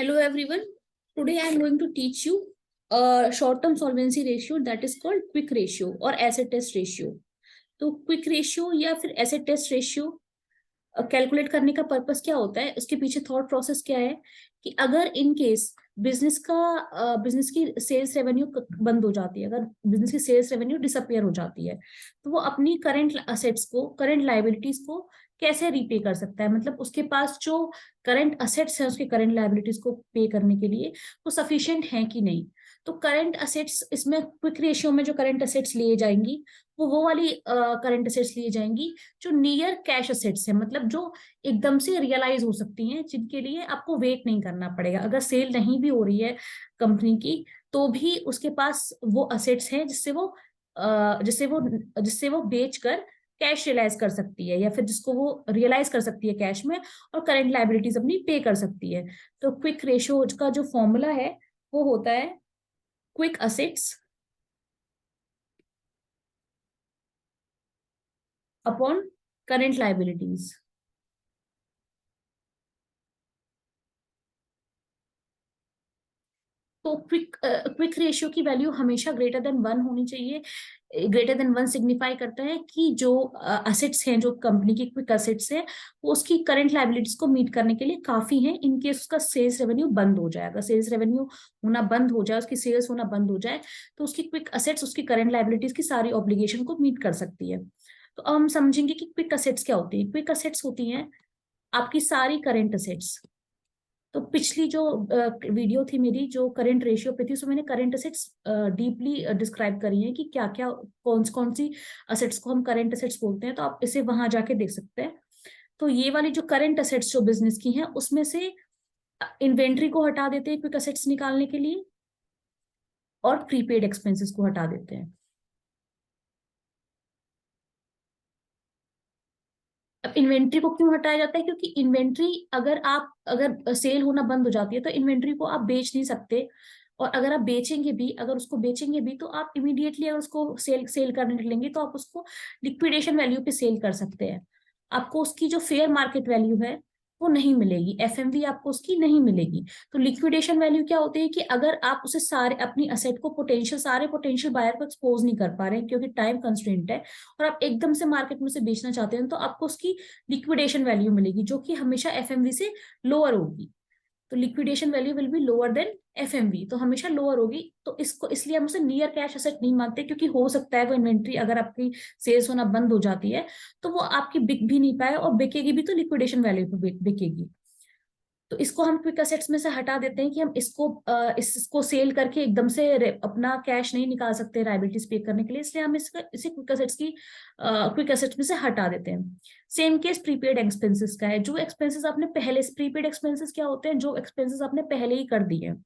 Hello everyone. Today I am going to teach you a short-term solvency ratio that is called quick ratio or asset test ratio. तो quick ratio या फिर asset test ratio calculate करने का purpose क्या होता है, उसके पीछे थॉट प्रोसेस क्या है कि अगर इन केस बिजनेस की सेल्स रेवेन्यू बंद हो जाती है, अगर बिजनेस की सेल्स रेवेन्यू डिसअपियर हो जाती है, तो वो अपनी करंट असेट्स को, करंट लाइबिलिटीज को कैसे रीपे कर सकता है। मतलब उसके पास जो करंट असेट्स है उसके करंट लाइबिलिटीज को पे करने के लिए वो सफिशिएंट है कि नहीं। तो करंट असेट्स, इसमें क्विक रेशियो में जो करंट असेट्स लिए जाएंगी वो वाली करंट असेट्स लिए जाएंगी जो नियर कैश असेट्स है, मतलब जो एकदम से रियलाइज हो सकती हैं, जिनके लिए आपको वेट नहीं करना पड़ेगा। अगर सेल नहीं भी हो रही है कंपनी की तो भी उसके पास वो असेट्स हैं जिससे वो बेच कर कैश रियलाइज कर सकती है, या फिर जिसको वो रियलाइज कर सकती है कैश में और करंट लाइबिलिटीज अपनी पे कर सकती है। तो क्विक रेशियो का जो फॉर्मूला है वो होता है quick assets upon current liabilities. तो क्विक रेशियो की वैल्यू हमेशा ग्रेटर देन 1 होनी चाहिए। ग्रेटर देन 1 सिग्निफाई करता है कि जो असेट्स हैं, जो कंपनी की क्विक असेट्स हैं, वो उसकी करंट लाइबिलिटीज को मीट करने के लिए काफी है। इन केस उसका सेल्स रेवेन्यू बंद हो जाए, अगर सेल्स रेवेन्यू होना बंद हो जाए, उसकी सेल्स होना बंद हो जाए, तो उसकी क्विक असेट्स उसकी करंट लाइबिलिटीज की सारी ऑब्लिगेशन को मीट कर सकती है। तो अब हम समझेंगे कि क्विक असेट्स क्या होती है। क्विक असेट्स होती हैं आपकी सारी करंट असेट्स। तो पिछली जो वीडियो थी मेरी जो करंट रेशियो पे थी, उसमें मैंने करंट असेट्स डीपली डिस्क्राइब करी है कि क्या क्या कौन कौन सी असेट्स को हम करंट असेट्स बोलते हैं, तो आप इसे वहां जाके देख सकते हैं। तो ये वाली जो करंट असेट्स जो बिजनेस की हैं, उसमें से इन्वेंट्री को हटा देते हैं क्विक असेट्स निकालने के लिए, और प्रीपेड एक्सपेंसेस को हटा देते हैं। अब इन्वेंट्री को क्यों हटाया जाता है? क्योंकि इन्वेंट्री, अगर सेल होना बंद हो जाती है तो इन्वेंट्री को आप बेच नहीं सकते। और अगर आप बेचेंगे भी, अगर उसको बेचेंगे भी, तो आप इमीडिएटली अगर उसको सेल सेल करने निकलेंगे तो आप उसको लिक्विडेशन वैल्यू पे सेल कर सकते हैं। आपको उसकी जो फेयर मार्केट वैल्यू है वो नहीं मिलेगी, एफएमवी आपको उसकी नहीं मिलेगी। तो लिक्विडेशन वैल्यू क्या होती है कि अगर आप उसे सारे अपनी असेट को सारे पोटेंशियल बायर को एक्सपोज नहीं कर पा रहे हैं क्योंकि टाइम कंस्ट्रेंट है, और आप एकदम से मार्केट में से बेचना चाहते हैं, तो आपको उसकी लिक्विडेशन वैल्यू मिलेगी जो कि हमेशा एफएमवी से लोअर होगी। तो liquidation value will be lower than FMV, तो हमेशा लोअर होगी। तो इसको इसलिए हम उसे नियर कैश एसेट नहीं मानते, क्योंकि हो सकता है वो इन्वेंट्री अगर आपकी सेल्स होना बंद हो जाती है तो वो आपकी बिक भी नहीं पाए, और बिकेगी भी तो लिक्विडेशन वैल्यू पे बिकेगी। तो इसको हम क्विक असेट्स में से हटा देते हैं कि हम इसको सेल करके एकदम से अपना कैश नहीं निकाल सकते लायबिलिटीज पे करने के लिए, इसलिए हम इसे क्विक असेट्स में से हटा देते हैं। सेम केस प्रीपेड एक्सपेंसेस का है। जो एक्सपेंसेस आपने पहले, प्रीपेड एक्सपेंसेस क्या होते हैं? जो एक्सपेंसेस आपने पहले ही कर दिए हैं,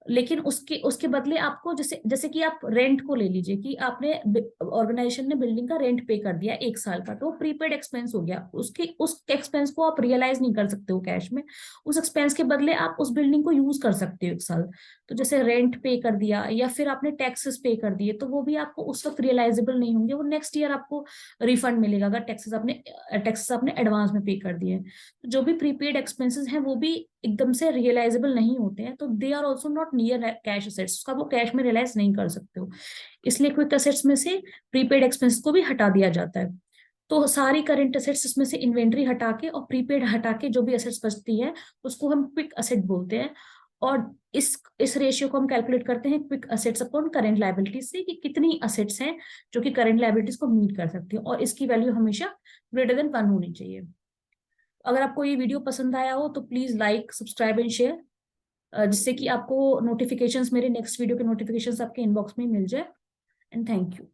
लेकिन उसके उसके बदले आपको, जैसे जैसे कि आप रेंट को ले लीजिए कि आपने, ऑर्गेनाइजेशन ने बिल्डिंग का रेंट पे कर दिया 1 साल का, तो प्रीपेड एक्सपेंस हो गया। उस एक्सपेंस को आप रियलाइज नहीं कर सकते हो कैश में। उस एक्सपेंस के बदले आप उस बिल्डिंग को यूज कर सकते हो 1 साल। तो जैसे रेंट पे कर दिया या फिर आपने टैक्सेस पे कर दिए, तो वो भी आपको उस वक्त रियलाइजेबल नहीं होंगे, वो नेक्स्ट ईयर आपको रिफंड मिलेगा अगर टैक्सेस आपने एडवांस में पे कर दिए। तो जो भी प्रीपेड एक्सपेंसेस हैं वो भी एकदम से रियलाइजेबल नहीं होते हैं, तो they are also not near cash assets, उसका वो कैश में रियलाइज नहीं कर सकते हो। इसलिए क्विक असेट्स में से प्रीपेड एक्सपेंस को भी हटा दिया जाता है। तो सारी करंट असेट्स इसमें से इन्वेंट्री हटा के और प्रीपेड हटा के जो भी असेट्स बचती है उसको हम क्विक असेट बोलते हैं। और इस रेशियो को हम कैलकुलेट करते हैं quick assets upon current liabilities से, कि कितनी असेट्स हैं जो कि करंट लायबिलिटीज को मीट कर सकती है, और इसकी वैल्यू हमेशा ग्रेटर देन 1 होनी चाहिए। अगर आपको ये वीडियो पसंद आया हो तो please like, subscribe and share, जिससे कि आपको नोटिफिकेशंस, मेरे नेक्स्ट वीडियो के नोटिफिकेशंस आपके इनबॉक्स में मिल जाए। And thank you.